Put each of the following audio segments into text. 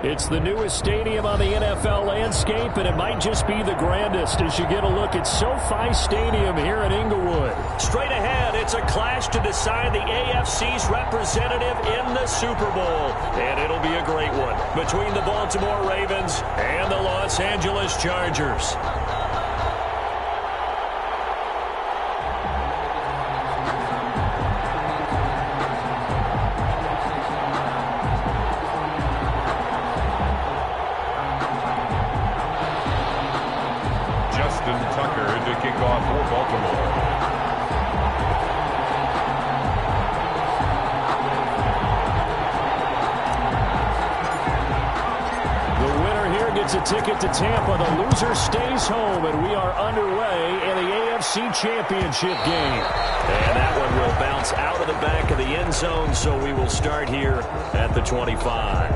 It's the newest stadium on the NFL landscape, and it might just be the grandest as you get a look at SoFi Stadium here in Inglewood. Straight ahead, it's a clash to decide the AFC's representative in the Super Bowl. And it'll be a great one between the Baltimore Ravens and the Los Angeles Chargers. A ticket to Tampa. The loser stays home, and we are underway in the AFC Championship game. And that one will bounce out of the back of the end zone, so we will start here at the 25.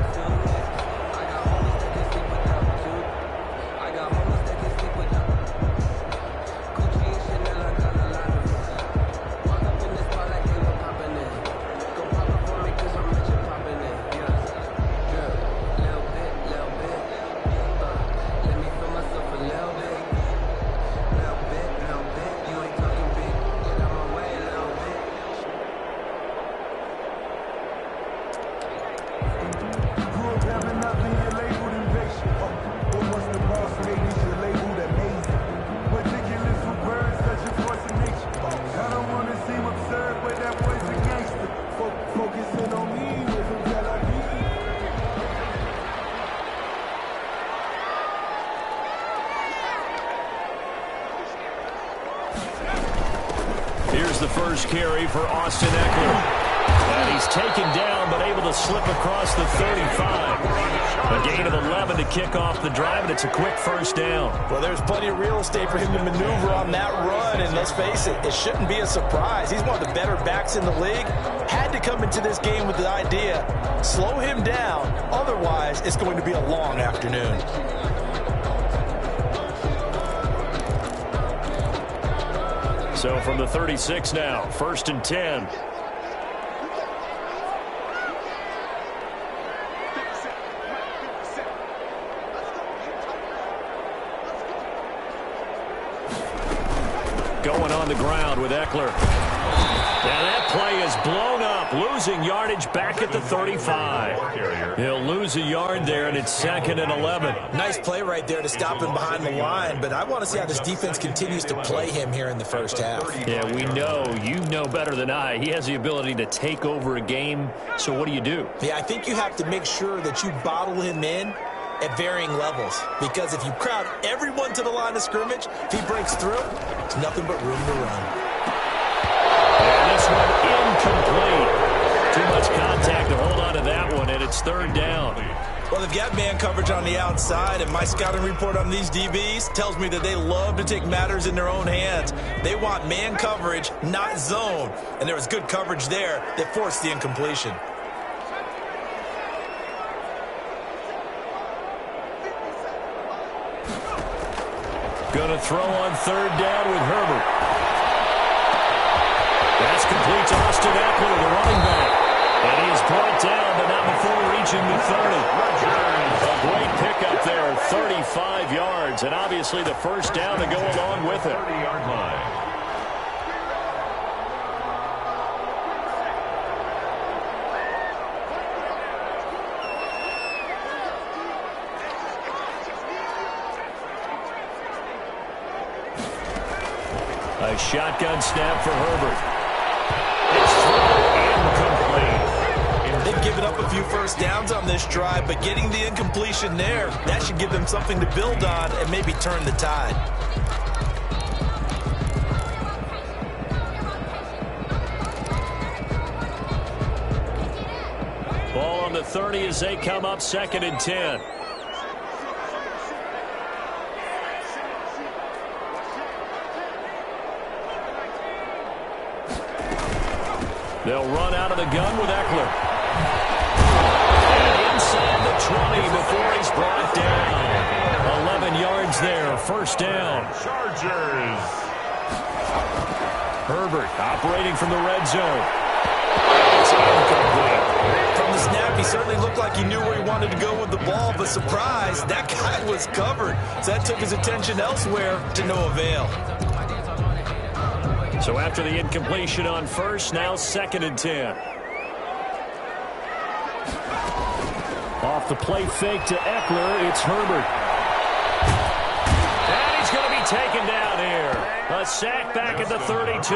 Here's the first carry for Austin Eckler. And he's taken down, but able to slip across the 35. A gain of 11 to kick off the drive, and it's a quick first down. Well, there's plenty of real estate for him to maneuver on that run, and let's face it, it shouldn't be a surprise. He's one of the better backs in the league. Had to come into this game with the idea, slow him down, otherwise it's going to be a long afternoon. So from the 36 now, 1st and 10. Going on the ground with Eckler. And that play is blown up, losing yardage back at the 35. He'll lose a yard there, and it's 2nd and 11. Nice play right there to stop him behind the line, but I want to see how this defense continues to play him here in the first half. Yeah, we know. You know better than I. He has the ability to take over a game, so what do? Yeah, I think you have to make sure that you bottle him in at varying levels, because if you crowd everyone to the line of scrimmage, if he breaks through, it's nothing but room to run. And this one incomplete. Too much contact to hold on to that one, and it's 3rd down. Well, they've got man coverage on the outside, and my scouting report on these DBs tells me that they love to take matters in their own hands. They want man coverage, not zone, and there was good coverage there that forced the incompletion. Going to throw on 3rd down with Herbert. That's complete to Austin Eckler, the running back. And he is brought down, but not before reaching the 30. A great pickup there, 35 yards, and obviously the first down to go along with it. 30-yard line. A shotgun snap for Herbert. It's incomplete. They've given up a few first downs on this drive, but getting the incompletion there, that should give them something to build on and maybe turn the tide. Ball on the 30 as they come up 2nd and 10. They'll run out of the gun with Eckler. And inside the 20 before he's brought down. 11 yards there, first down. Chargers. Herbert operating from the red zone. It's incomplete. From the snap, he certainly looked like he knew where he wanted to go with the ball, but surprise, that guy was covered. So that took his attention elsewhere to no avail. So after the incompletion on first, now 2nd and 10. Off the play fake to Eckler, it's Herbert. And he's going to be taken down here. A sack back at the 32.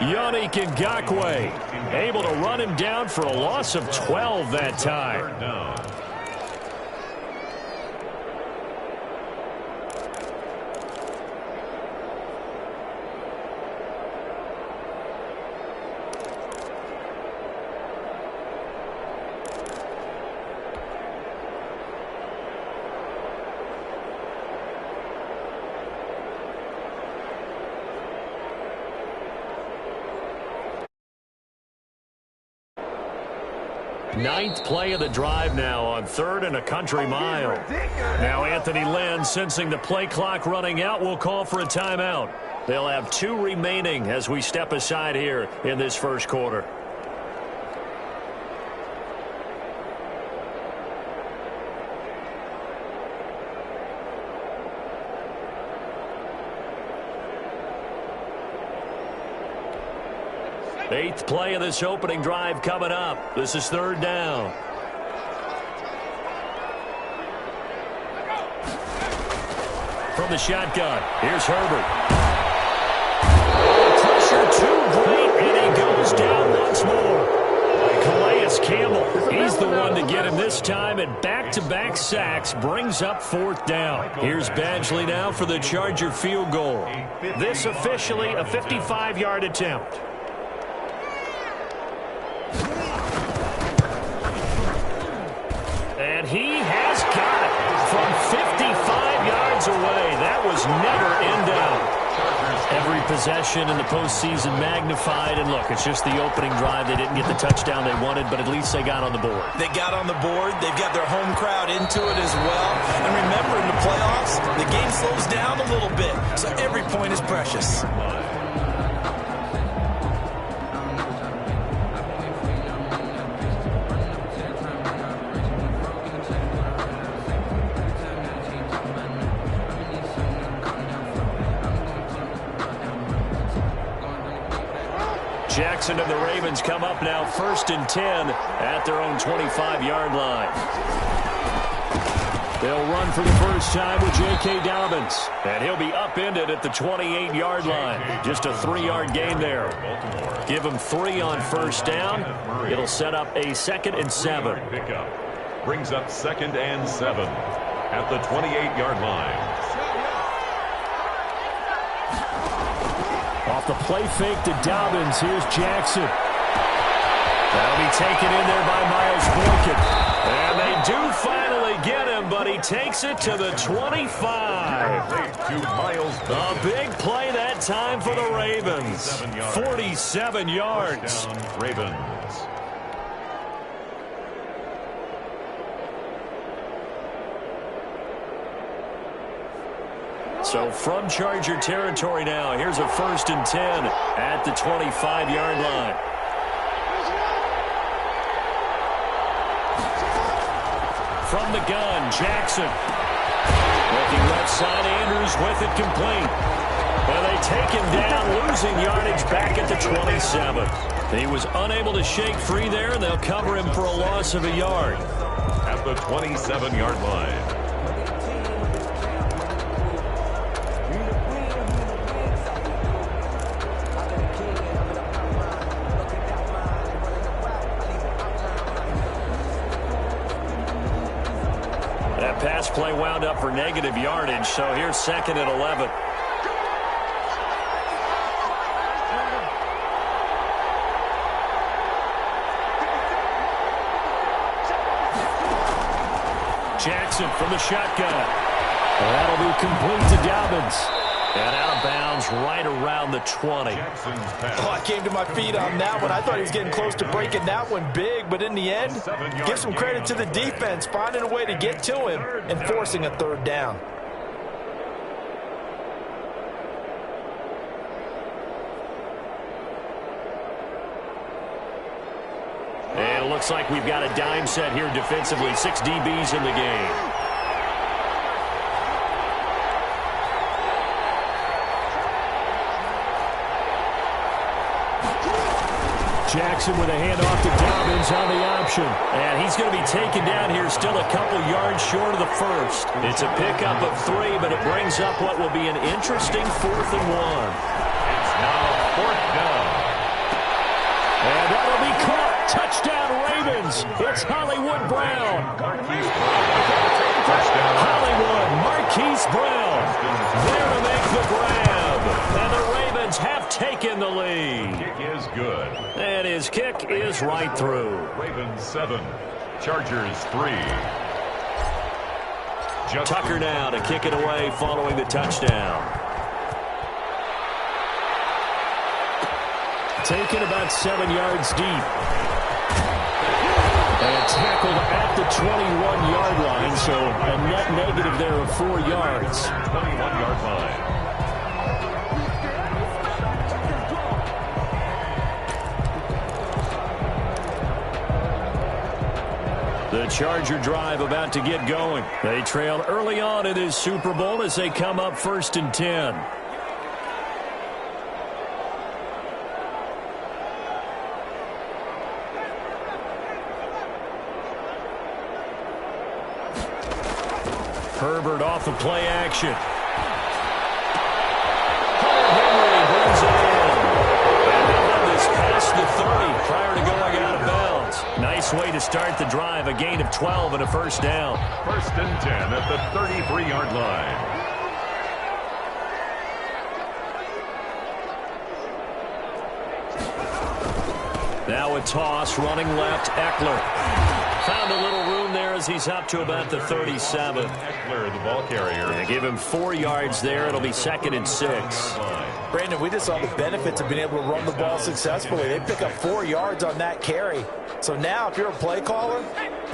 Yannick Ngakoue able to run him down for a loss of 12 that time. Ninth play of the drive now on 3rd and a country mile. Now Anthony Lynn, sensing the play clock running out, will call for a timeout. They'll have 2 remaining as we step aside here in this first quarter. Eighth play of this opening drive coming up. This is 3rd down. From the shotgun, here's Herbert. Pressure too great, and he goes down once more. Calais Campbell, he's the one to get him this time, and back-to-back sacks brings up 4th down. Here's Badgley now for the Charger field goal. This officially a 55-yard attempt. And he has got it from 55 yards away. That was never in doubt. Every possession in the postseason magnified. And look, it's just the opening drive. They didn't get the touchdown they wanted, but at least they got on the board. They got on the board. They've got their home crowd into it as well. And remember, in the playoffs, the game slows down a little bit. So every point is precious. Jackson and the Ravens come up now 1st and 10 at their own 25-yard line. They'll run for the first time with J.K. Dobbins. And he'll be upended at the 28-yard line. Just a 3-yard gain there. Give him 3 on first down. It'll set up a 2nd and 7. Pickup brings up 2nd and 7 at the 28-yard line. Off the play fake to Dobbins, here's Jackson. That'll be taken in there by Miles Boykin. And they do finally get him, but he takes it to the 25. A big play that time for the Ravens. 47 yards. Ravens. So from Charger territory now, here's a 1st and 10 at the 25-yard line. From the gun, Jackson. Looking left side, Andrews with it complete. And they take him down, losing yardage back at the 27. He was unable to shake free there, and they'll cover him for a loss of a yard. At the 27-yard line. Pass play wound up for negative yardage, so here's 2nd and 11. Jackson from the shotgun. That'll be complete to Dobbins. And out of bounds right around the 20. Oh, I came to my feet on that one. I thought he was getting close to breaking that one big, but in the end, give some credit to the defense, finding a way to get to him and forcing a 3rd down. And So it looks like we've got a dime set here defensively. 6 DBs in the game. Jackson with a handoff to Dobbins on the option. And he's going to be taken down here, still a couple yards short of the first. It's a pickup of 3, but it brings up what will be an interesting 4th and 1. It's now 4th down. And that'll be caught. Touchdown Ravens. It's Hollywood Brown. Touchdown. Hollywood, Marquise Brown. There to make the grab. And the Ravens have taken the lead. Kick is good. And his kick is right through. Ravens 7, Chargers 3. Tucker now to kick it away following the touchdown. Taken about 7 yards deep. And tackled at the 21-yard line, so a net negative there of 4 yards. 21-yard line. The Charger drive about to get going. They trail early on in this Super Bowl as they come up 1st and 10. Herbert off of play action. Henry brings it in. And they have this past the 30 prior to going out of bounds. Nice way to start the drive. A gain of 12 and a 1st down. 1st and 10 at the 33-yard line. Now a toss, running left, Eckler. Found a little room there as he's up to about the 37. Eckler, the ball carrier. Yeah, give him 4 yards there. It'll be 2nd and 6. Brandon, we just saw the benefits of being able to run the ball successfully. They pick up 4 yards on that carry. So now if you're a play caller,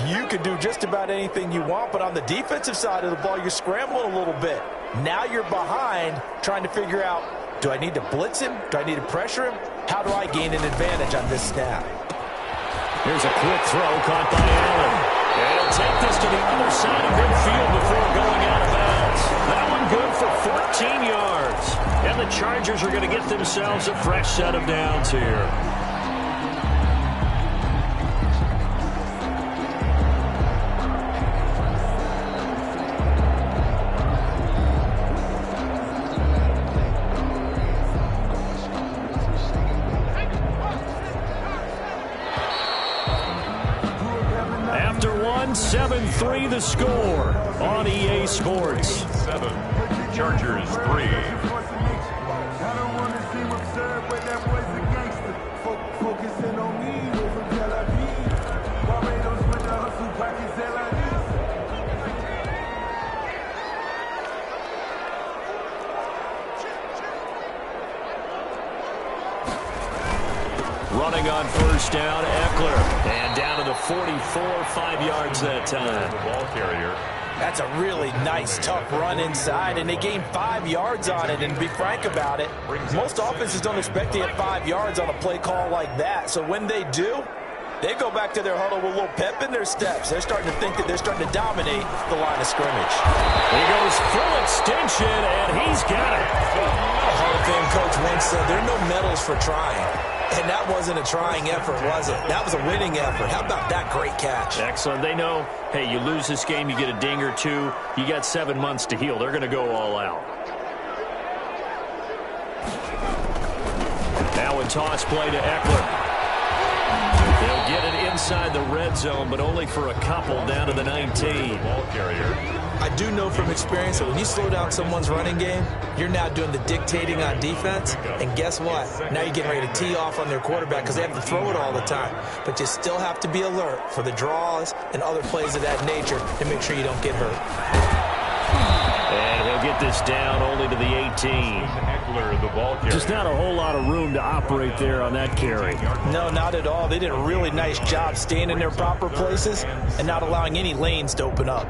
you can do just about anything you want. But on the defensive side of the ball, you're scrambling a little bit. Now you're behind trying to figure out, do I need to blitz him? Do I need to pressure him? How do I gain an advantage on this snap? Here's a quick throw caught by Allen. And he'll take this to the other side of midfield before going out of bounds. That one good for 14 yards. And the Chargers are going to get themselves a fresh set of downs here. After 7-3 the score on EA Sports. 7, Chargers 3. Running on 1st down, Eckler. And down to the 44, 5 yards that time. The ball carrier. That's a really nice, tough run inside, and they gained 5 yards on it. And to be frank about it, most offenses don't expect to get 5 yards on a play call like that. So when they do, they go back to their huddle with a little pep in their steps. They're starting to think that they're starting to dominate the line of scrimmage. He goes full extension, and he's got it. A Hall of Fame coach once said, there are no medals for trying. And that wasn't a trying effort, was it? That was a winning effort. How about that great catch? Excellent. They know, hey, you lose this game, you get a ding or two. You got 7 months to heal. They're going to go all out. Now a toss play to Eckler. They'll get it inside the red zone, but only for a couple down to the 19. Ball carrier. I do know from experience that when you slow down someone's running game, you're now doing the dictating on defense. And guess what? Now you're getting ready to tee off on their quarterback because they have to throw it all the time. But you still have to be alert for the draws and other plays of that nature and make sure you don't get hurt. And he'll get this down only to the 18. Eckler, the ball carrier. Just not a whole lot of room to operate there on that carry. No, not at all. They did a really nice job staying in their proper places and not allowing any lanes to open up.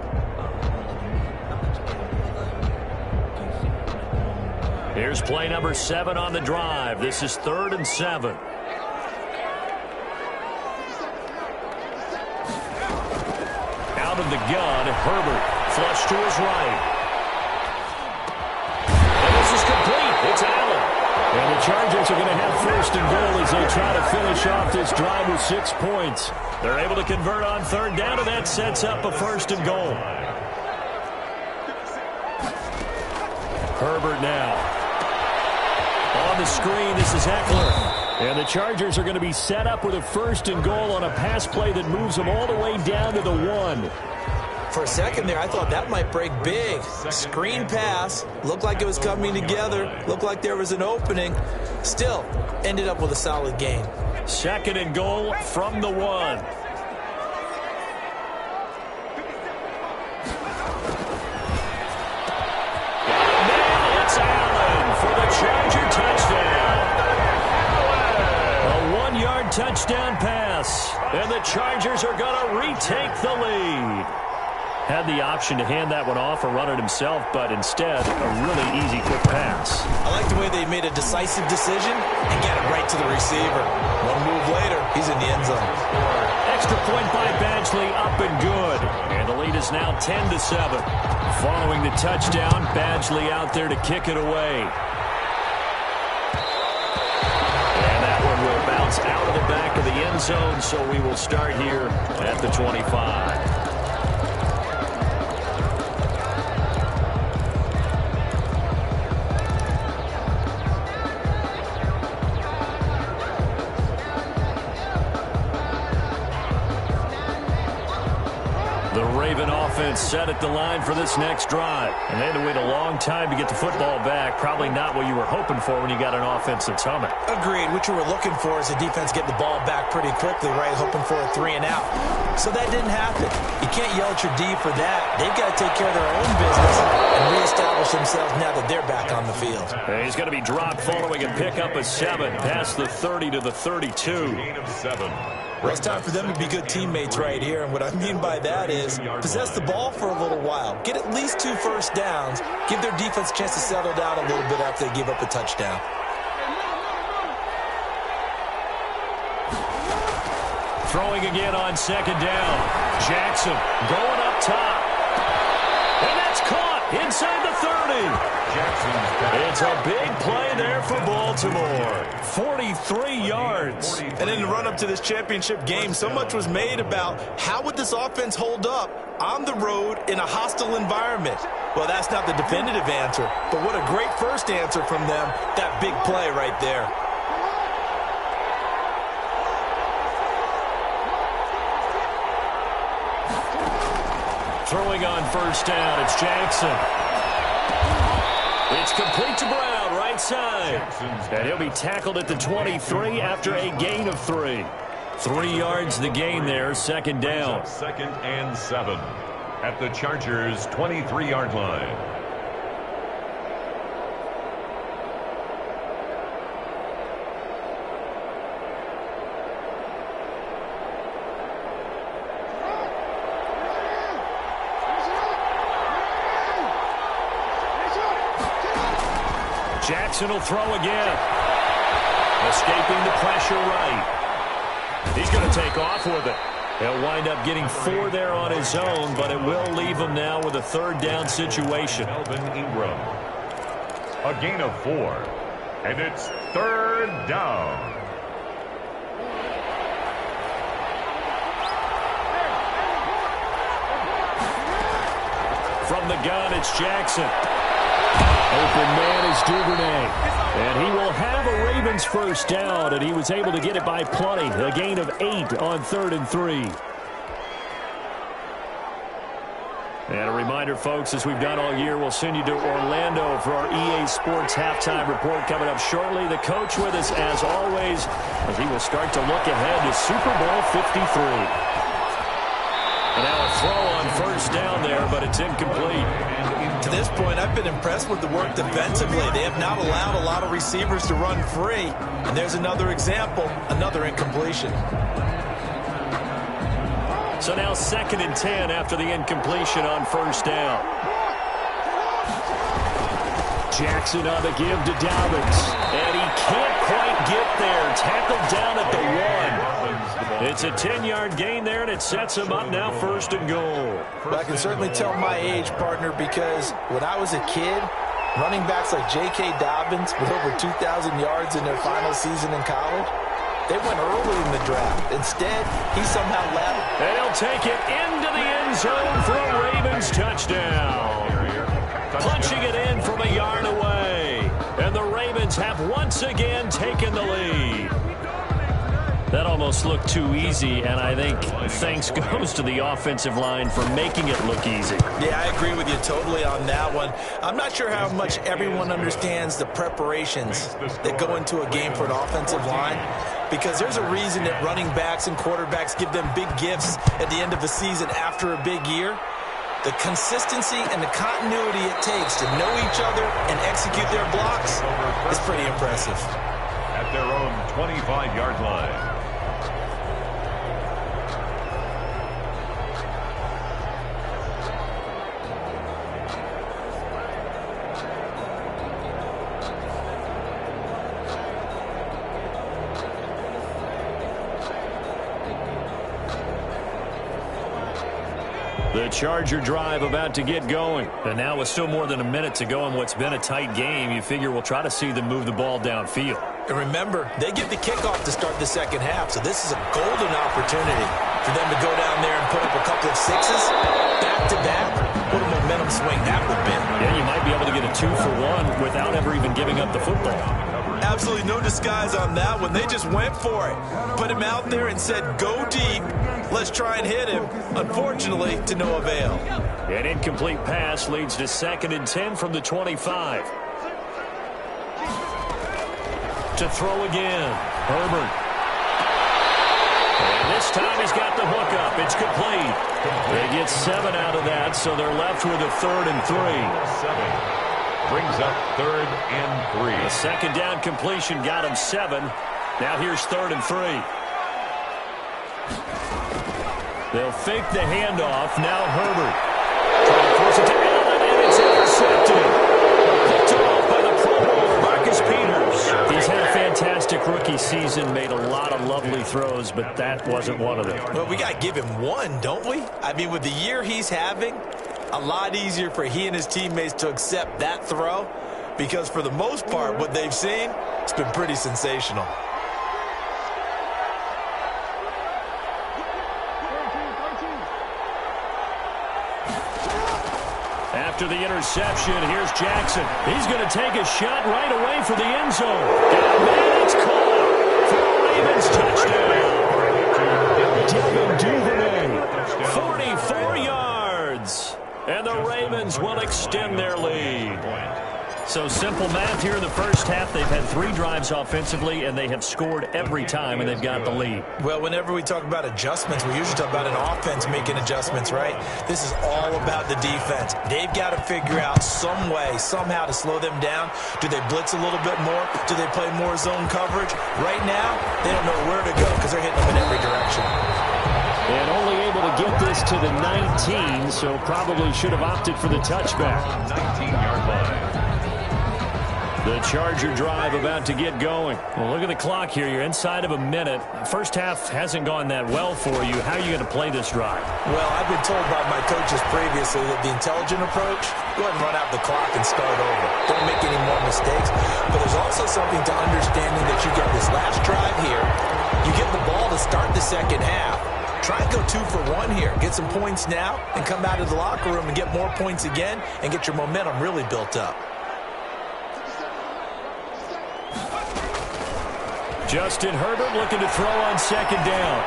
Here's play number 7 on the drive. This is 3rd and 7. from the gun. Herbert flush to his right. And this is complete. It's Allen. And the Chargers are going to have first and goal as they try to finish off this drive with 6 points. They're able to convert on third down, and that sets up a first and goal. Herbert now. On the screen, this is Eckler. And the Chargers are going to be set up with a first and goal on a pass play that moves them all the way down to the 1. For a second there, I thought that might break big. Screen pass. Looked like it was coming together. Looked like there was an opening. Still, ended up with a solid game. Second and goal from the 1. It's Allen for the Charger touchdown. A 1-yard touchdown pass. And the Chargers are going to retake the lead. Had the option to hand that one off or run it himself, but instead, a really easy, quick pass. I like the way they made a decisive decision and get it right to the receiver. One move later, he's in the end zone. Extra point by Badgley, up and good. And the lead is now 10-7. Following the touchdown, Badgley out there to kick it away. And that one will bounce out of the back of the end zone, so we will start here at the 25. Set at the line for this next drive. And they had to wait a long time to get the football back. Probably not what you were hoping for when you got an offense that's humming. Agreed. What you were looking for is the defense getting the ball back pretty quickly, right? Hoping for a 3 and out. So that didn't happen. You can't yell at your D for that. They've got to take care of their own business and reestablish themselves now that they're back on the field. And he's going to be dropped following a pickup of 7 past the 30 to the 32. Gain of 7. Well, it's time for them to be good teammates right here. And what I mean by that is possess the ball for a little while. Get at least 2 first downs. Give their defense a chance to settle down a little bit after they give up a touchdown. Throwing again on second down. Jackson going up top. And that's caught inside the 30. It's a big play there for Baltimore. 43 yards. And in the run-up to this championship game, so much was made about how would this offense hold up on the road in a hostile environment. Well, that's not the definitive answer, but what a great first answer from them. That big play right there. Throwing on first down, it's Jackson. It's complete to Brown, right side. And he'll be tackled at the 23 after a gain of 3. 3 yards the gain there, second down. Second and 7 at the Chargers' 23-yard line. Jackson will throw again. Escaping the pressure right. He's going to take off with it. He'll wind up getting 4 there on his own, but it will leave him now with a third down situation. Melvin Ingram. A gain of 4. And it's third down. From the gun, it's Jackson. Open man is Duvernay. And he will have a Ravens first down, and he was able to get it by plenty. A gain of 8 on 3rd and 3. And a reminder, folks, as we've done all year, we'll send you to Orlando for our EA Sports halftime report coming up shortly. The coach with us, as always, as he will start to look ahead to Super Bowl 53. And now a throw on first down there, but it's incomplete. To this point, I've been impressed with the work defensively. They have not allowed a lot of receivers to run free. And there's another example, another incompletion. So now 2nd and 10 after the incompletion on first down. Jackson on the give to Dobbins. And he can't quite get there. Tackled down at the 1. It's a 10-yard gain there, and it sets him up now 1st and goal. Well, I can certainly tell my age, partner, because when I was a kid, running backs like J.K. Dobbins with over 2,000 yards in their final season in college, they went early in the draft. Instead, he somehow left. And he'll take it into the end zone for a Ravens touchdown. Punching it in from a yard away. And the Ravens have once again taken the lead. That almost looked too easy, and I think thanks goes to the offensive line for making it look easy. Yeah, I agree with you totally on that one. I'm not sure how much everyone understands the preparations that go into a game for an offensive line, because there's a reason that running backs and quarterbacks give them big gifts at the end of the season after a big year. The consistency and the continuity it takes to know each other and execute their blocks is pretty impressive. At their own 25-yard line. The Charger drive about to get going. And now with still more than a minute to go in what's been a tight game, you figure we'll try to see them move the ball downfield. And remember, they get the kickoff to start the second half, so this is a golden opportunity for them to go down there and put up a couple of sixes, back-to-back. What a momentum swing that would be. Yeah, you might be able to get a 2-for-1 without ever even giving up the football. Absolutely no disguise on that one. They just went for it. Put him out there and said, go deep. Let's try and hit him. Unfortunately, to no avail. An incomplete pass leads to 2nd and 10 from the 25. To throw again. Herbert. And this time he's got the hook up. It's complete. They get 7 out of that, so they're left with a 3rd and 3. 7 brings up 3rd and 3. The second down completion got him 7. Now here's 3rd and 3. They'll fake the handoff. Now Herbert. Trying to force it to Allen, and it's intercepted. Picked off by the Pro Bowler, Marcus Peters. He's had a fantastic rookie season, made a lot of lovely throws, but that wasn't one of them. Well, we got to give him one, don't we? I mean, with the year he's having, a lot easier for he and his teammates to accept that throw, because for the most part, what they've seen, it's been pretty sensational. After the interception, here's Jackson. He's going to take a shot right away for the end zone. And man, it's caught for a Ravens touchdown. Devin Duvernay, 44 yards. And the Ravens will extend their lead. So simple math here in the first half. They've had 3 drives offensively, and they have scored every time, and they've got the lead. Well, whenever we talk about adjustments, we usually talk about an offense making adjustments, right? This is all about the defense. They've got to figure out some way, somehow to slow them down. Do they blitz a little bit more? Do they play more zone coverage? Right now, they don't know where to go because they're hitting them in every direction. And only able to get this to the 19, so probably should have opted for the touchback. 19-yard line. The Charger drive about to get going. Well, look at the clock here. You're inside of a minute. First half hasn't gone that well for you. How are you going to play this drive? Well, I've been told by my coaches previously that the intelligent approach, go ahead and run out the clock and start over. Don't make any more mistakes. But there's also something to understanding that you get this last drive here. You get the ball to start the second half. Try and go 2 for 1 here. Get some points now and come out of the locker room and get more points again and get your momentum really built up. Justin Herbert looking to throw on second down.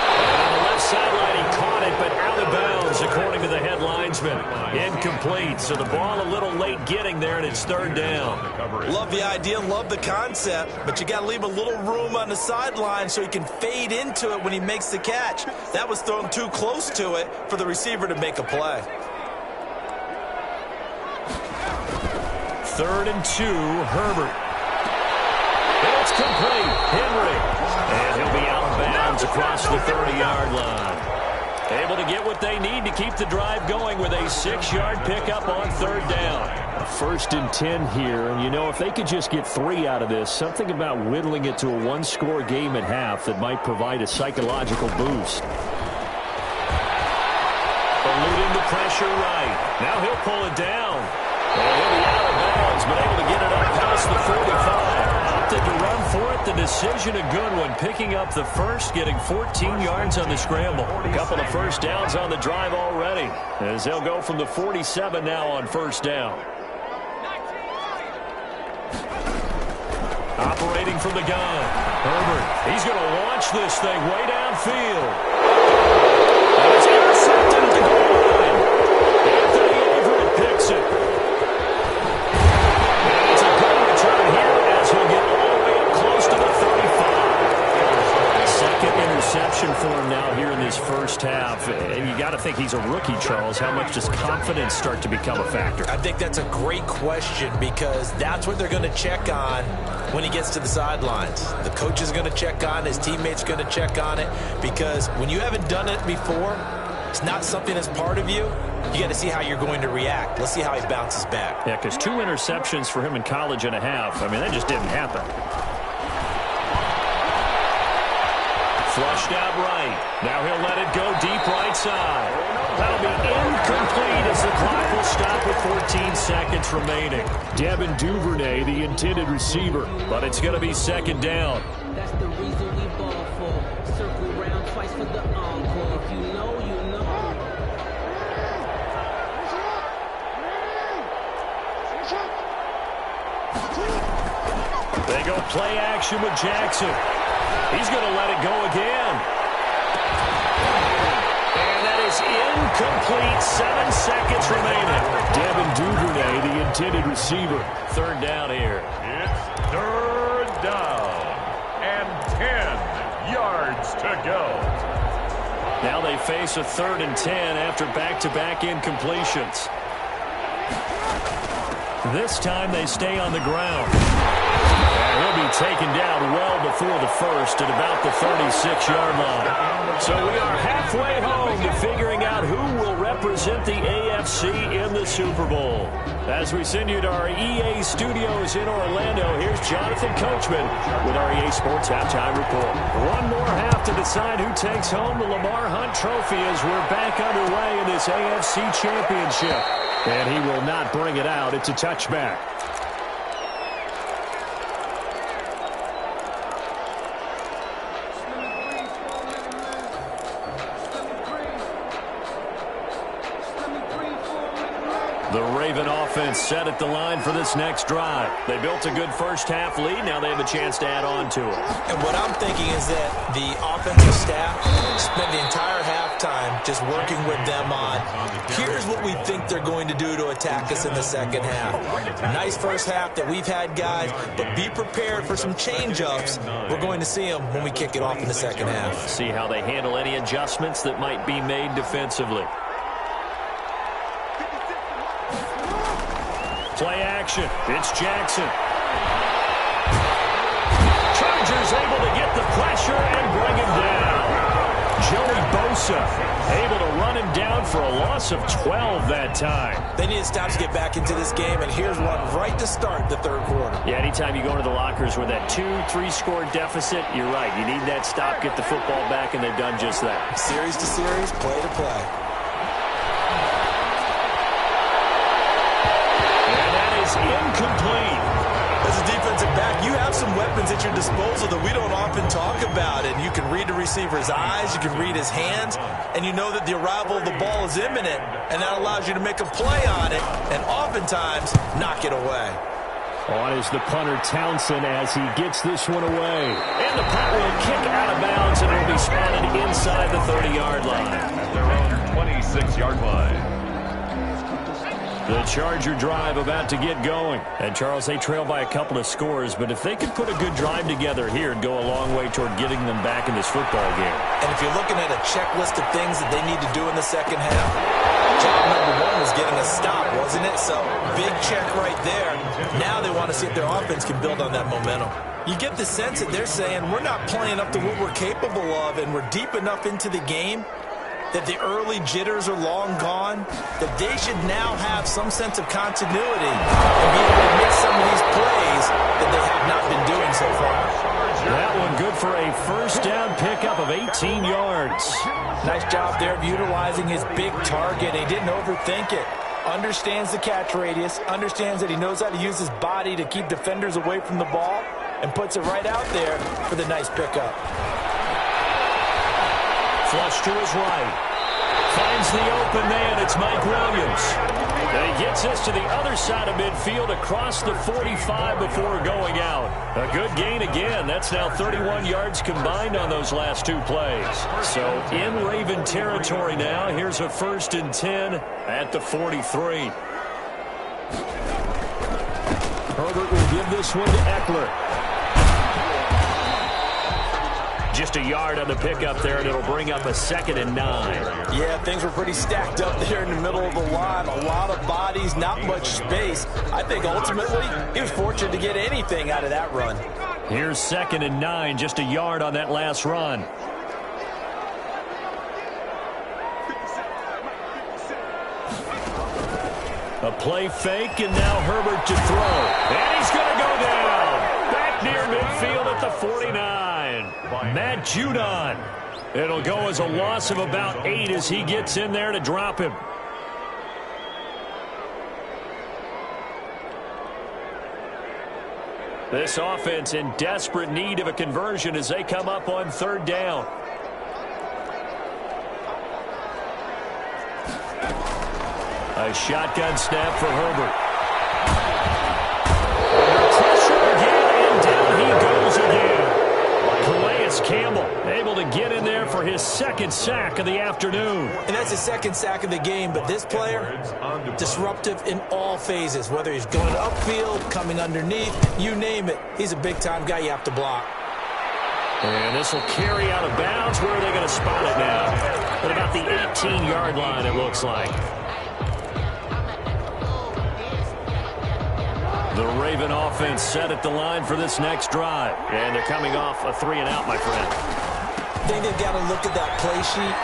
On the left sideline, he caught it, but out of bounds, according to the head linesman. Incomplete, so the ball a little late getting there, and it's 3rd down. Love the idea, love the concept, but you got to leave a little room on the sideline so he can fade into it when he makes the catch. That was thrown too close to it for the receiver to make a play. 3rd and 2, Herbert. It's complete. Henry. And he'll be out of bounds across the 30-yard line. Able to get what they need to keep the drive going with a 6-yard pickup on 3rd down. First and 10 here, and you know, if they could just get 3 out of this, something about whittling it to a one-score game at half that might provide a psychological boost. Eluding the pressure right. Now he'll pull it down. And he'll be out of bounds, but able to get it up past the 45. Opted to run for it. The decision a good one. Picking up the first, getting 14 yards on the scramble. A couple of first downs on the drive already, as they'll go from the 47 now on first down. Operating from the gun. Herbert, he's going to launch this thing way downfield. And it's intercepted at the goal line. Anthony Averett picks it. And it's a good return here as he'll get all the way up close to the 35. Second interception for him now here in this first half. And you got to think he's a rookie, Charles. How much does confidence start to become a factor? I think that's a great question, because that's what they're going to check on when he gets to the sidelines. The coach is going to check on it. His teammates are going to check on it, because when you haven't done it before, it's not something that's part of you. You got to see how you're going to react. Let's see how he bounces back. Yeah, because 2 interceptions for him in college and a half. I mean, that just didn't happen. Flushed out right. Now he'll let it go deep right side. That'll be incomplete as the clock will stop with 14 seconds remaining. Devin Duvernay, the intended receiver, but it's going to be second down. That's the reason we ball for. Circle round twice for the encore. If you know, you know. They go play action with Jackson. He's going to let it go again. And that is incomplete. 7 seconds remaining. Devin Duvernay, the intended receiver. Third down here. It's third down and 10 yards to go. Now they face a 3rd and 10 after back-to-back incompletions. This time they stay on the ground. And he'll be taken down well before the first at about the 36-yard line. So we are halfway home to figuring out who will represent the AFC in the Super Bowl. As we send you to our EA studios in Orlando, here's Jonathan Coachman with our EA Sports Halftime Report. One more half to decide who takes home the Lamar Hunt Trophy as we're back underway in this AFC Championship. And he will not bring it out. It's a touchback. The Raven offense set at the line for this next drive. They built a good first half lead. Now they have a chance to add on to it. And what I'm thinking is that the offensive staff spent the entire halftime just working with them on, here's what we think they're going to do to attack us in the second half. Nice first half that we've had, guys, but be prepared for some change-ups. We're going to see them when we kick it off in the second half. See how they handle any adjustments that might be made defensively. Play action. It's Jackson. Chargers able to get the pressure and bring him down. Joey Bosa able to run him down for a loss of 12 that time. They need to stop to get back into this game, and here's one right to start the third quarter. Yeah, anytime you go into the lockers with that 2-3 score deficit, you're right. You need that stop, get the football back, and they've done just that. Series to series, play to play. Incomplete. As a defensive back, you have some weapons at your disposal that we don't often talk about. And you can read the receiver's eyes, you can read his hands, and you know that the arrival of the ball is imminent, and that allows you to make a play on it and oftentimes knock it away. On is the punter Townsend as he gets this one away. And the punt will kick out of bounds, and it will be spotted inside the 30-yard line. At their own 26-yard line. The Charger drive about to get going. And, Charles, they trail by a couple of scores, but if they could put a good drive together here, it'd go a long way toward getting them back in this football game. And if you're looking at a checklist of things that they need to do in the second half, job number one was getting a stop, wasn't it? So, big check right there. Now they want to see if their offense can build on that momentum. You get the sense that they're saying, we're not playing up to what we're capable of, and we're deep enough into the game that the early jitters are long gone, that they should now have some sense of continuity and be able to make some of these plays that they have not been doing so far. That one good for a first down pickup of 18 yards. Nice job there of utilizing his big target. He didn't overthink it. Understands the catch radius, understands that he knows how to use his body to keep defenders away from the ball, and puts it right out there for the nice pickup. Flush to his right. Finds the open man. It's Mike Williams. And he gets this to the other side of midfield across the 45 before going out. A good gain again. That's now 31 yards combined on those last two plays. So in Raven territory now. Here's a 1st and 10 at the 43. Herbert will give this one to Eckler. Just a yard on the pickup there, and it'll bring up a 2nd and 9. Yeah, things were pretty stacked up there in the middle of the line. A lot of bodies, not much space. I think ultimately he was fortunate to get anything out of that run. Here's 2nd and 9, just a yard on that last run. A play fake, and now Herbert to throw. And he's going to go down. Back near midfield at the 49. Matt Judon. It'll go as a loss of about 8 as he gets in there to drop him. This offense in desperate need of a conversion as they come up on 3rd down. A shotgun snap for Herbert. Under pressure again, and down he goes again. Calais Campbell able to get in there for his 2nd sack of the afternoon. And that's his 2nd sack of the game, but this player, disruptive in all phases, whether he's going upfield, coming underneath, you name it. He's a big-time guy you have to block. And this will carry out of bounds. Where are they going to spot it now? At about the 18-yard line, it looks like. The Raven offense set at the line for this next drive. And they're coming off a 3-and-out, my friend. I think they've got to look at that play sheet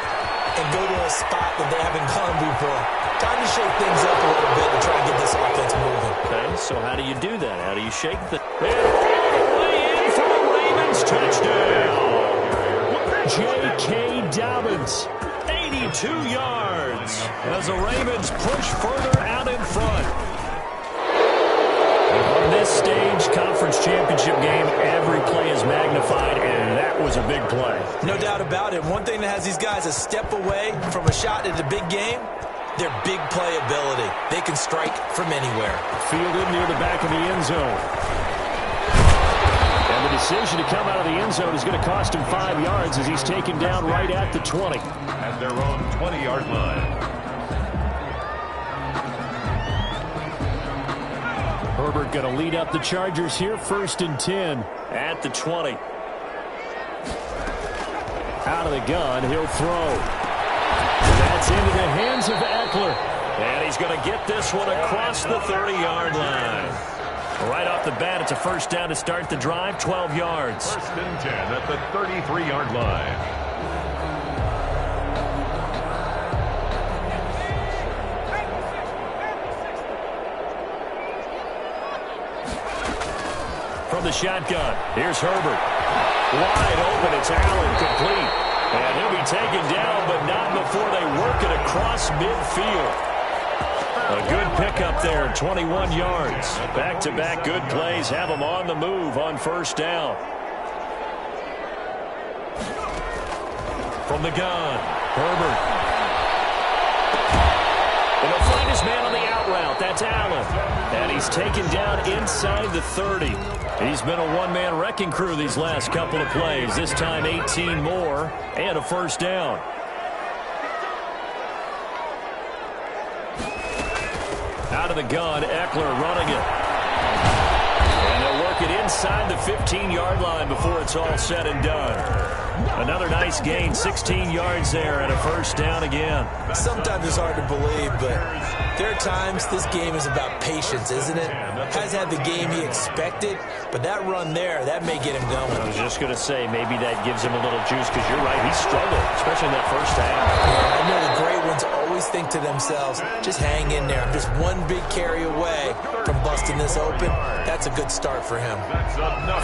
and go to a spot that they haven't gone before. Time to shake things up a little bit to try and get this offense moving. Okay, so how do you do that? How do you shake the... Way in for the Ravens touchdown. J.K. Dobbins, 82 yards. As the Ravens push further out in front. On this stage, conference championship game, every play is magnified, and that was a big play. No doubt about it. One thing that has these guys a step away from a shot at a big game, their big play ability. They can strike from anywhere. Fielded near the back of the end zone. And the decision to come out of the end zone is going to cost him 5 yards as he's taken down right at the 20. At their own 20-yard line. Herbert going to lead up the Chargers here, 1st and 10 at the 20. Out of the gun, he'll throw. That's into the hands of Eckler. And he's going to get this one across the 30-yard line. Right off the bat, it's a 1st down to start the drive, 12 yards. 1st and 10 at the 33-yard line. From the shotgun, here's Herbert. Wide open, it's Allen, complete. And he'll be taken down, but not before they work it across midfield. A good pickup there, 21 yards. Back-to-back good plays have them on the move on 1st down. From the gun, Herbert. And he'll find his man on the out route. That's Allen. And he's taken down inside the 30. He's been a one-man wrecking crew these last couple of plays. This time 18 more and a 1st down. Out of the gun, Eckler running it. And they'll work it inside the 15-yard line before it's all said and done. Another nice gain, 16 yards there and a first down again. Sometimes it's hard to believe, but there are times this game is about patience, isn't it? Has had the game he expected, but that run there, that may get him going. I was just going to say, maybe that gives him a little juice, because you're right, he struggled, especially in that first half. Yeah, I know the great ones always think to themselves, just hang in there. I'm just one big carry away from busting this open. That's a good start for him.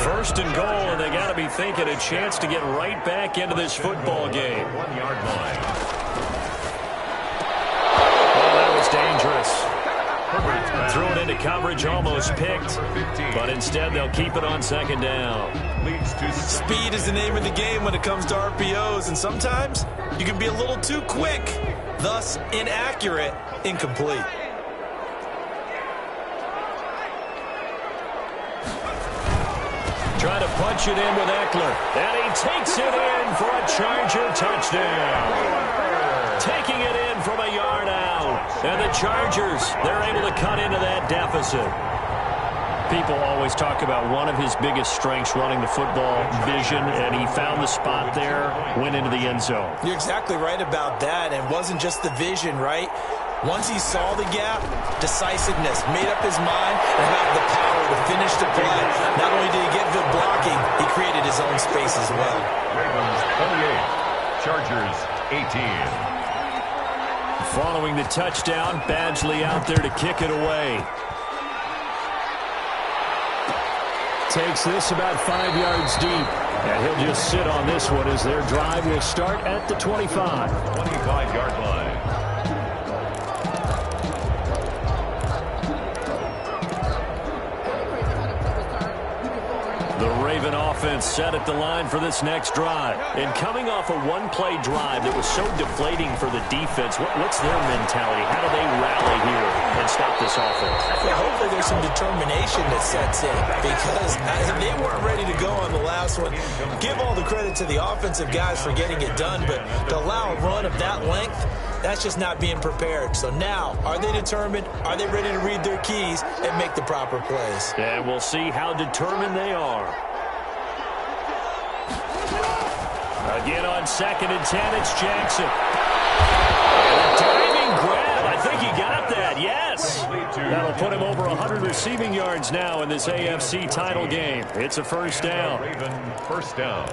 First and goal, and they got to be thinking a chance to get right back into this football game. 1 yard line. Oh, that was dangerous. Threw it into coverage, almost picked, but instead they'll keep it on second down. Speed is the name of the game when it comes to RPOs, and sometimes you can be a little too quick, thus inaccurate, incomplete. Trying to punch it in with Eckler, and he takes it in for a Charger touchdown. Taking it in from a yard out, and the Chargers, they're able to cut into that deficit. People always talk about one of his biggest strengths running the football, vision, and he found the spot there, went into the end zone. You're exactly right about that, and it wasn't just the vision, right? Once he saw the gap, decisiveness, made up his mind, and had the power to finish the play. Not only did he get good blocking, he created his own space as well. Ravens 28, Chargers 18. Following the touchdown, Badgley out there to kick it away. Takes this about 5 yards deep, and he'll just sit on this one as their drive will start at the 25. 25-yard line. The Raven offense set at the line for this next drive. And coming off a one-play drive that was so deflating for the defense, what's their mentality? How do they rally here and stop this offense? Well, hopefully there's some determination that sets in, because they weren't ready to go on the last one. Give all the credit to the offensive guys for getting it done, but to allow a run of that length, that's just not being prepared. So now, are they determined? Are they ready to read their keys and make the proper plays? And we'll see how determined they are. Again on 2nd and 10, it's Jackson. A diving grab. I think he got that, yes. That'll put him over 100 receiving yards now in this AFC title game. It's a first down. Raven first down.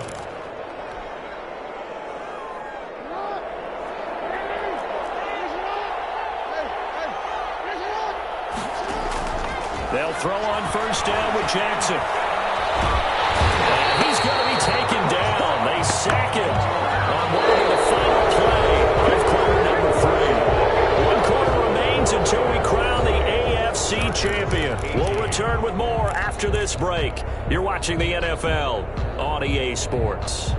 They'll throw on first down with Jackson. And he's going to be taken down. They sack him on what will be the final play of quarter number 3. 1 quarter remains until we crown the AFC champion. We'll return with more after this break. You're watching the NFL on EA Sports.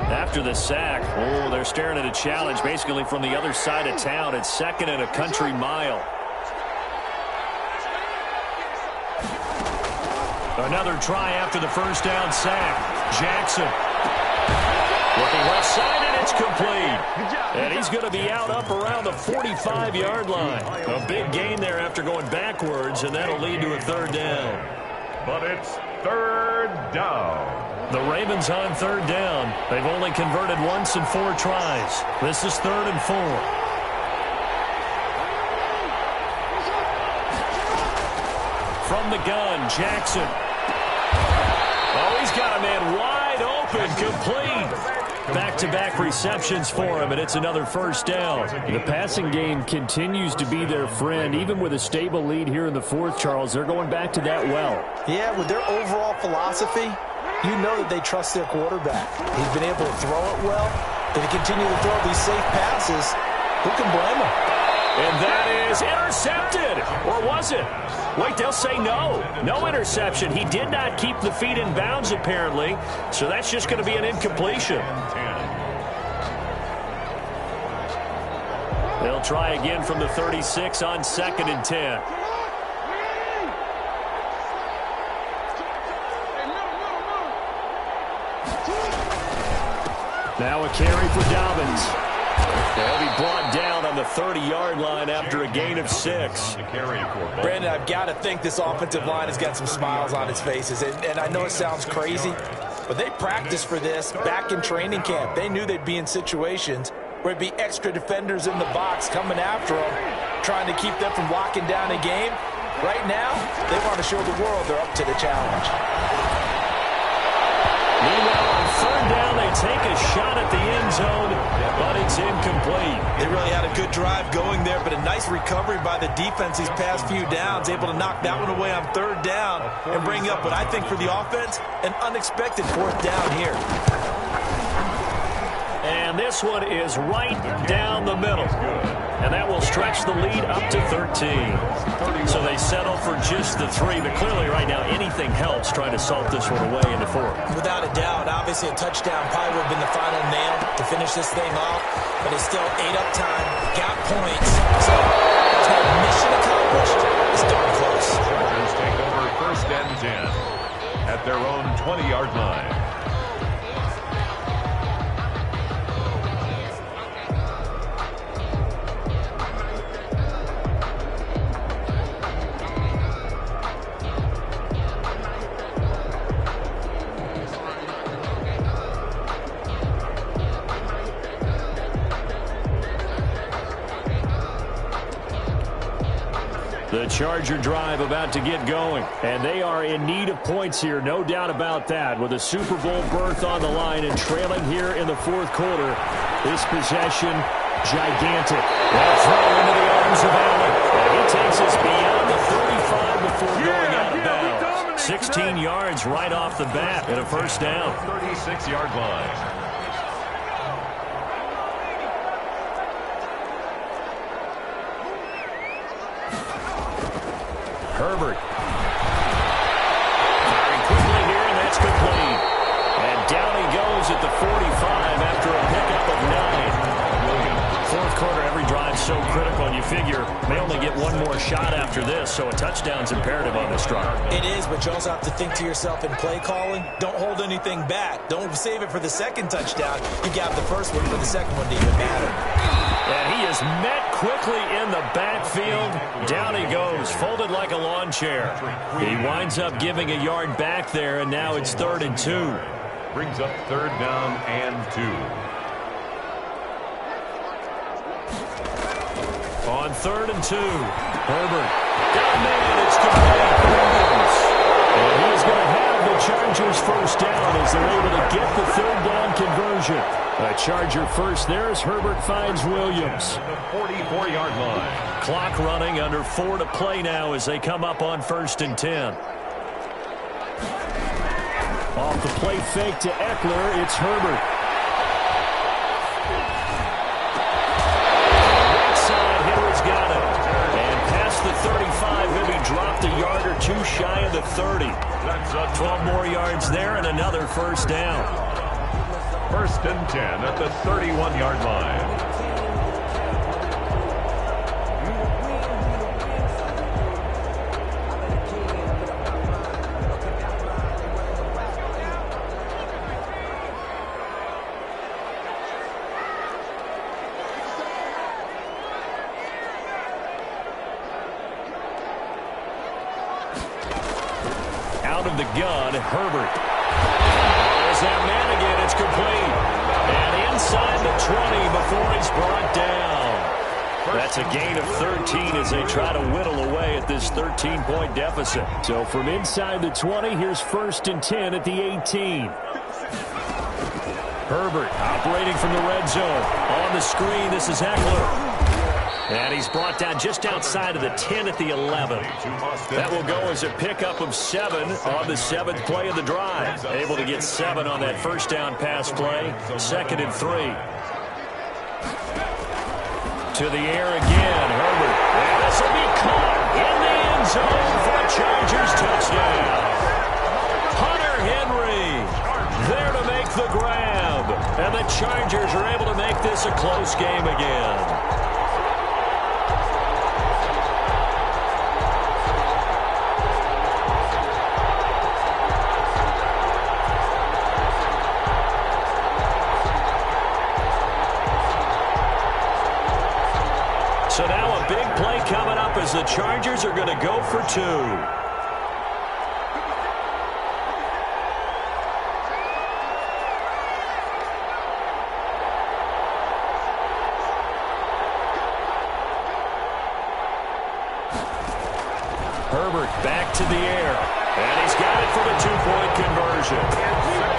After the sack, they're staring at a challenge basically from the other side of town. It's 2nd and a country mile. Another try after the first down sack. Jackson. Looking left side, and it's complete. And he's going to be out up around the 45-yard line. A big gain there after going backwards, and that'll lead to a 3rd down. But it's 3rd down. The Ravens on 3rd down. They've only converted once in 4 tries. This is 3rd and 4. From the gun, Jackson. Oh, he's got a man wide open, complete. Back-to-back receptions for him, and it's another first down. The passing game continues to be their friend. Even with a stable lead here in the 4th, Charles, they're going back to that well. Yeah, with their overall philosophy, you know that they trust their quarterback. He's been able to throw it well. If he continue to throw these safe passes, who can blame him? And that is intercepted. Or was it? Wait, they'll say no. No interception. He did not keep the feet in bounds, apparently. So that's just going to be an incompletion. They'll try again from the 36 on 2nd and 10. Now a carry for Dobbins. They'll be brought down on the 30-yard line after a gain of 6. Brandon, I've got to think this offensive line has got some smiles on its faces. And I know it sounds crazy, But they practiced for this back in training camp. They knew they'd be in situations where it'd be extra defenders in the box coming after them, trying to keep them from locking down a game. Right now, they want to show the world they're up to the challenge. Meanwhile, on third down, they take a shot at the end zone, but it's incomplete. They really had a good drive going there, but a nice recovery by the defense these past few downs, able to knock that one away on third down and bring up what I think for the offense, an unexpected fourth down here. And this one is right down the middle. And that will stretch the lead up to 13. So they settle for just the 3. But clearly right now anything helps trying to salt this one away into 4. Without a doubt, obviously a touchdown probably would have been the final nail to finish this thing off. But it's still ate up time, got points. So there's no mission accomplished. It's darn close. Chargers take over first and 10 at their own 20-yard line. The Charger drive about to get going, and they are in need of points here, no doubt about that, with a Super Bowl berth on the line and trailing here in the fourth quarter. This possession, gigantic. That throw into the arms of Allen. And he takes us beyond the 35 before going out of bounds. 16 yards right off the bat and a first down. 36-yard line. Herbert. Firing quickly here, and that's complete. And down he goes at the 45 after a pickup of 9. Fourth quarter, every drive so critical, and you figure they only get one more shot after this, so a touchdown's imperative on this drive. It is, but you also have to think to yourself in play calling, don't hold anything back. Don't save it for the second touchdown. You got the first one for the second one to even matter. And he is met quickly in the backfield. Down he goes, folded like a lawn chair. He winds up giving a yard back there, and now it's 3rd and 2. Brings up 3rd down and 2. On 3rd and 2, Herbert. Got a man, it's complete. And he's going to have the Chargers first down as they're able to get the 3rd down conversion. A Charger first there as Herbert finds Williams. The 44-yard line. Clock running, under 4 to play now as they come up on 1st and 10. Off the play fake to Eckler, it's Herbert. Right side, Henry's got it. And past the 35, he'll be dropped a yard or 2 shy of the 30. 12 more yards there and another first down. 1st and 10 at the 31-yard line. Out of the gun, Herbert. There's that man again. It's complete. And inside the 20 before he's brought down. That's a gain of 13 as they try to whittle away at this 13-point deficit. So from inside the 20, here's 1st and 10 at the 18. Herbert operating from the red zone. On the screen, this is Eckler. And he's brought down just outside of the 10 at the 11. That will go as a pickup of 7 on the 7th play of the drive. Able to get 7 on that first down pass play. 2nd and 3. To the air again, Herbert. And this will be caught in the end zone for a Chargers touchdown. Hunter Henry there to make the grab. And the Chargers are able to make this a close game again. So now a big play coming up as the Chargers are going to go for 2. Herbert back to the air. And he's got it for the two-point conversion.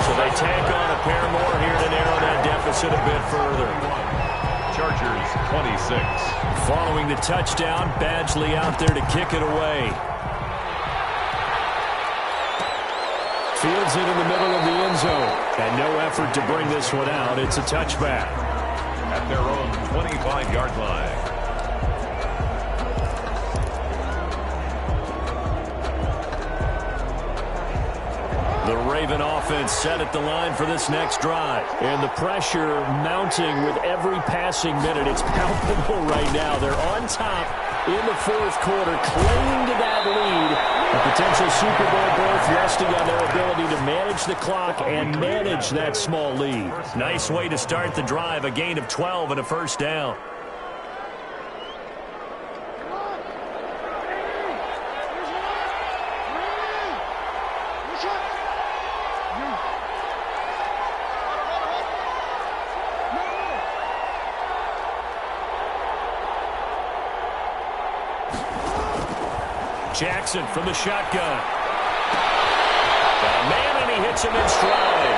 So they tack on a pair more here to narrow that deficit a bit further. Chargers 26. Following the touchdown, Badgley out there to kick it away. Fields it in the middle of the end zone. And no effort to bring this one out. It's a touchback. At their own 25-yard line. The Raven offense set at the line for this next drive. And the pressure mounting with every passing minute. It's palpable right now. They're on top in the fourth quarter, clinging to that lead. A potential Super Bowl berth resting on their ability to manage the clock and manage that small lead. Nice way to start the drive. A gain of 12 and a first down. Jackson from the shotgun. Man, and he hits him in stride.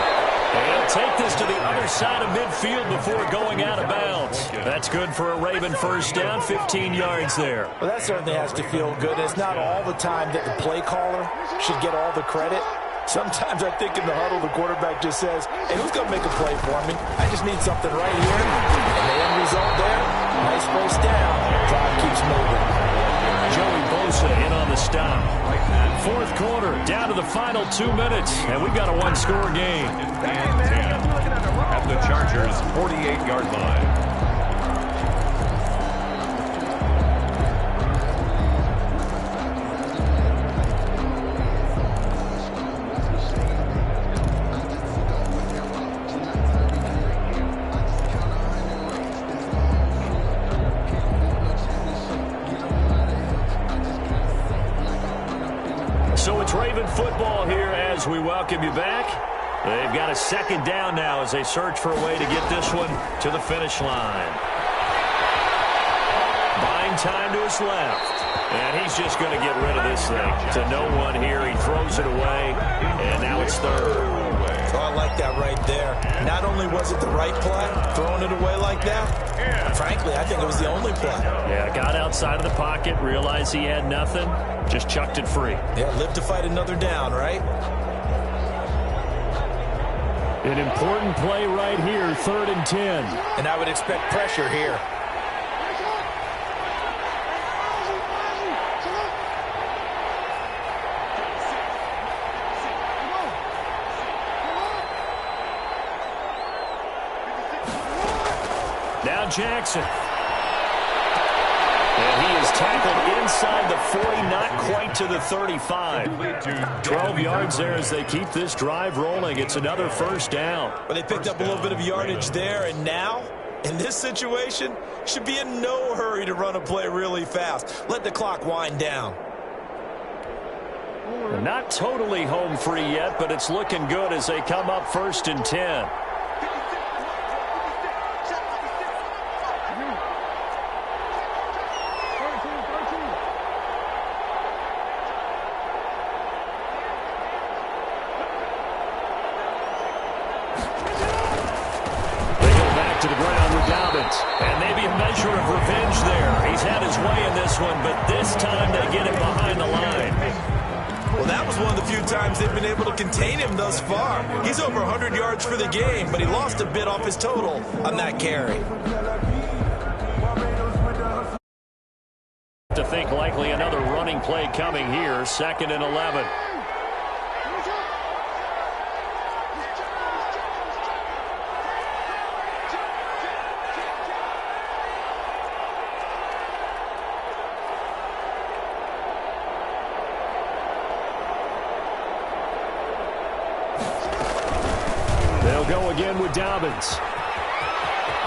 And he'll take this to the other side of midfield before going out of bounds. That's good for a Raven first down, 15 yards there. Well, that certainly has to feel good. It's not all the time that the play caller should get all the credit. Sometimes I think in the huddle, the quarterback just says, hey, who's going to make a play for me? I just need something right here. And the end result there, nice first down. Drive keeps moving. Joey Bosa in on the stop. Fourth quarter, down to the final 2 minutes, and we've got a one-score game. At the Chargers' 48-yard line. So it's Raven football here as we welcome you back. They've got a second down now as they search for a way to get this one to the finish line. Buying time to his left. And he's just going to get rid of this thing. To no one here. He throws it away. And now it's third. Oh, I like that right there. Not only was it the right play, throwing it away like that, frankly, I think it was the only play. Yeah, got outside of the pocket, realized he had nothing, just chucked it free. Yeah, live to fight another down, right? An important play right here, 3rd and 10. And I would expect pressure here. Now Jackson. And he is tackled inside the 40, not quite to the 35. 12 yards there as they keep this drive rolling. It's another first down. Well, they picked up a little bit of yardage there, and now, in this situation, should be in no hurry to run a play really fast. Let the clock wind down. Not totally home free yet, but it's looking good as they come up 1st and 10. To the ground with Dobbins. And maybe a measure of revenge there. He's had his way in this one, but this time they get him behind the line. Well, that was one of the few times they've been able to contain him thus far. He's over 100 yards for the game, but he lost a bit off his total on that carry. To think likely another running play coming here. 2nd and 11. They'll go again with Dobbins.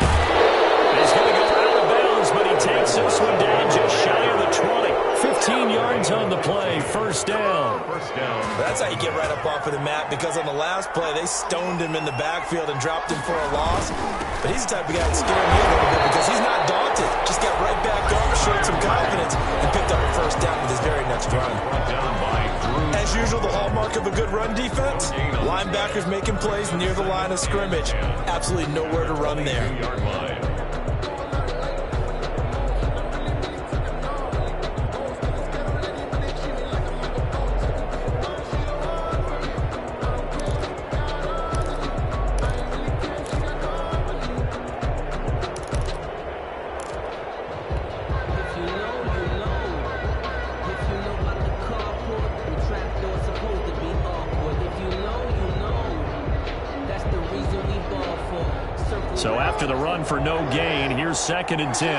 He's going to go out of bounds, but he takes this one down just shy of the 20. 15 yards on the play, first down. That's how you get right up off of the mat, because on the last play, they stoned him in the backfield and dropped him for a loss. But he's the type of guy that scared me a little bit because he's not daunted. Just got right back up, showed some confidence and picked up a first down with his very next run. As usual, the hallmark of a good run defense, linebackers making plays near the line of scrimmage. Absolutely nowhere to run there. So after the run for no gain, here's 2nd and 10.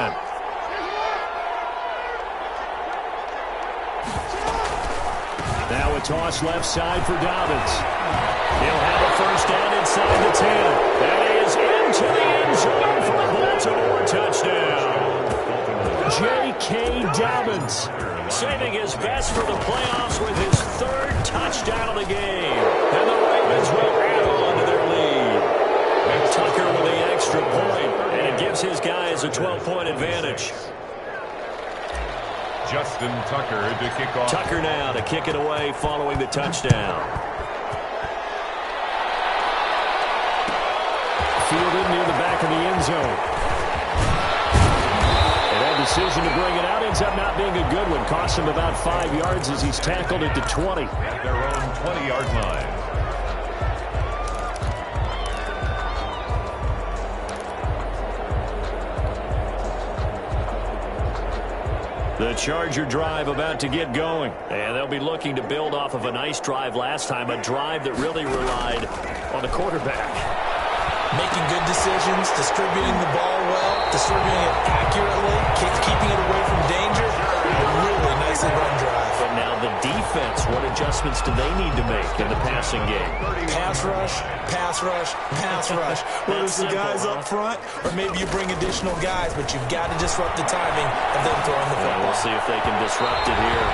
Now a toss left side for Dobbins. He'll have a first down inside the 10. That is into the end zone for a Baltimore touchdown. J.K. Dobbins saving his best for the playoffs with his 3rd touchdown of the game. And the Ravens will add on to their lead. Tucker with the extra point, and it gives his guys a 12-point advantage. Justin Tucker to kick off. Tucker now to kick it away following the touchdown. Fielded near the back of the end zone. And that decision to bring it out ends up not being a good one. Costs him about 5 yards as he's tackled at the 20. At their own 20-yard line. The Charger drive about to get going. And they'll be looking to build off of a nice drive last time, a drive that really relied on the quarterback. Making good decisions, distributing the ball well, distributing it accurately, keeping it away from danger. A really nicely run drive. But now the defense, what adjustments do they need to make in the passing game? Pass rush, pass rush, pass rush. Whether it's the guys up front or maybe you bring additional guys, but you've got to disrupt the timing of them throwing the football. We'll see if they can disrupt it here.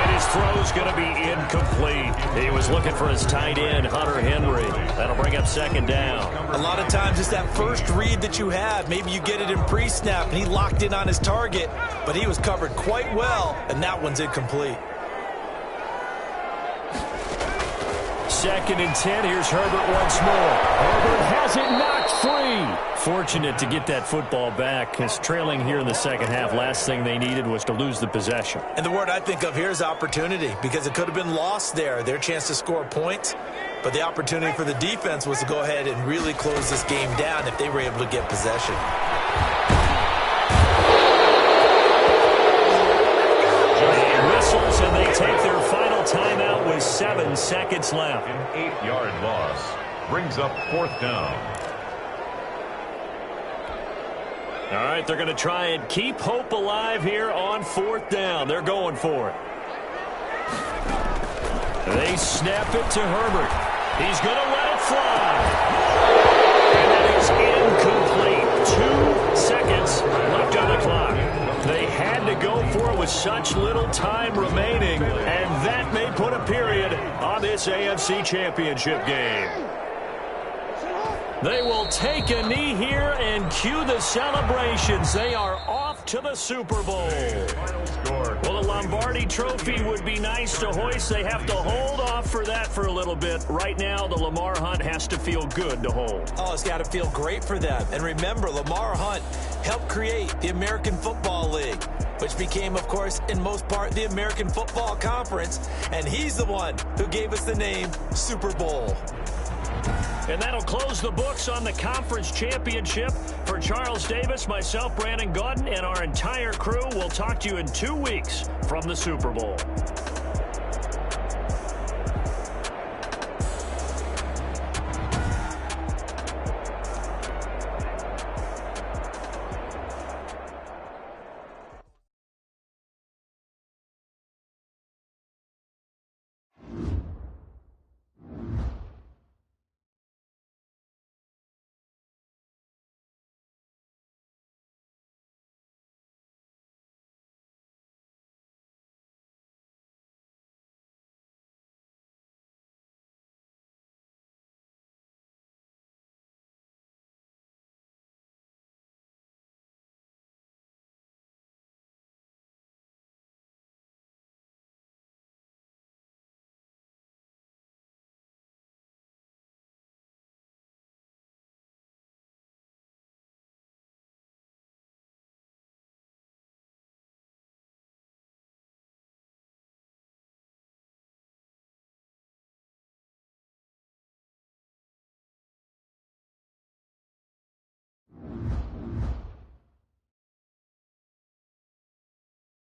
And his throw's going to be incomplete. He was looking for his tight end, Hunter Henry. That'll bring up 2nd down. A lot of times it's that first read that you have. Maybe you get it in pre-snap, and he locked in on his target, but he was covered quite well, and that one's incomplete. 2nd and 10. Here's Herbert once more. Herbert has it knocked free. Fortunate to get that football back, because trailing here in the second half, last thing they needed was to lose the possession. And the word I think of here is opportunity, because it could have been lost there, their chance to score points. But the opportunity for the defense was to go ahead and really close this game down if they were able to get possession. He whistles, and they take their final timeout with 7 seconds left. An 8-yard loss brings up 4th down. All right, they're going to try and keep hope alive here on 4th down. They're going for it. They snap it to Herbert. He's going to let it fly. And that is incomplete. 2 seconds left on the clock. They had to go for it with such little time remaining, and that may put a period on this AFC Championship game. They will take a knee here and cue the celebrations. They are off to the Super Bowl. Well, the Lombardi Trophy would be nice to hoist. They have to hold off for that for a little bit. Right now, the Lamar Hunt has to feel good to hold. Oh, it's got to feel great for them. And remember, Lamar Hunt helped create the American Football League, which became, of course, in most part, the American Football Conference. And he's the one who gave us the name Super Bowl. And that'll close the books on the conference championship. For Charles Davis, myself, Brandon Gaudin, and our entire crew, we'll talk to you in 2 weeks from the Super Bowl.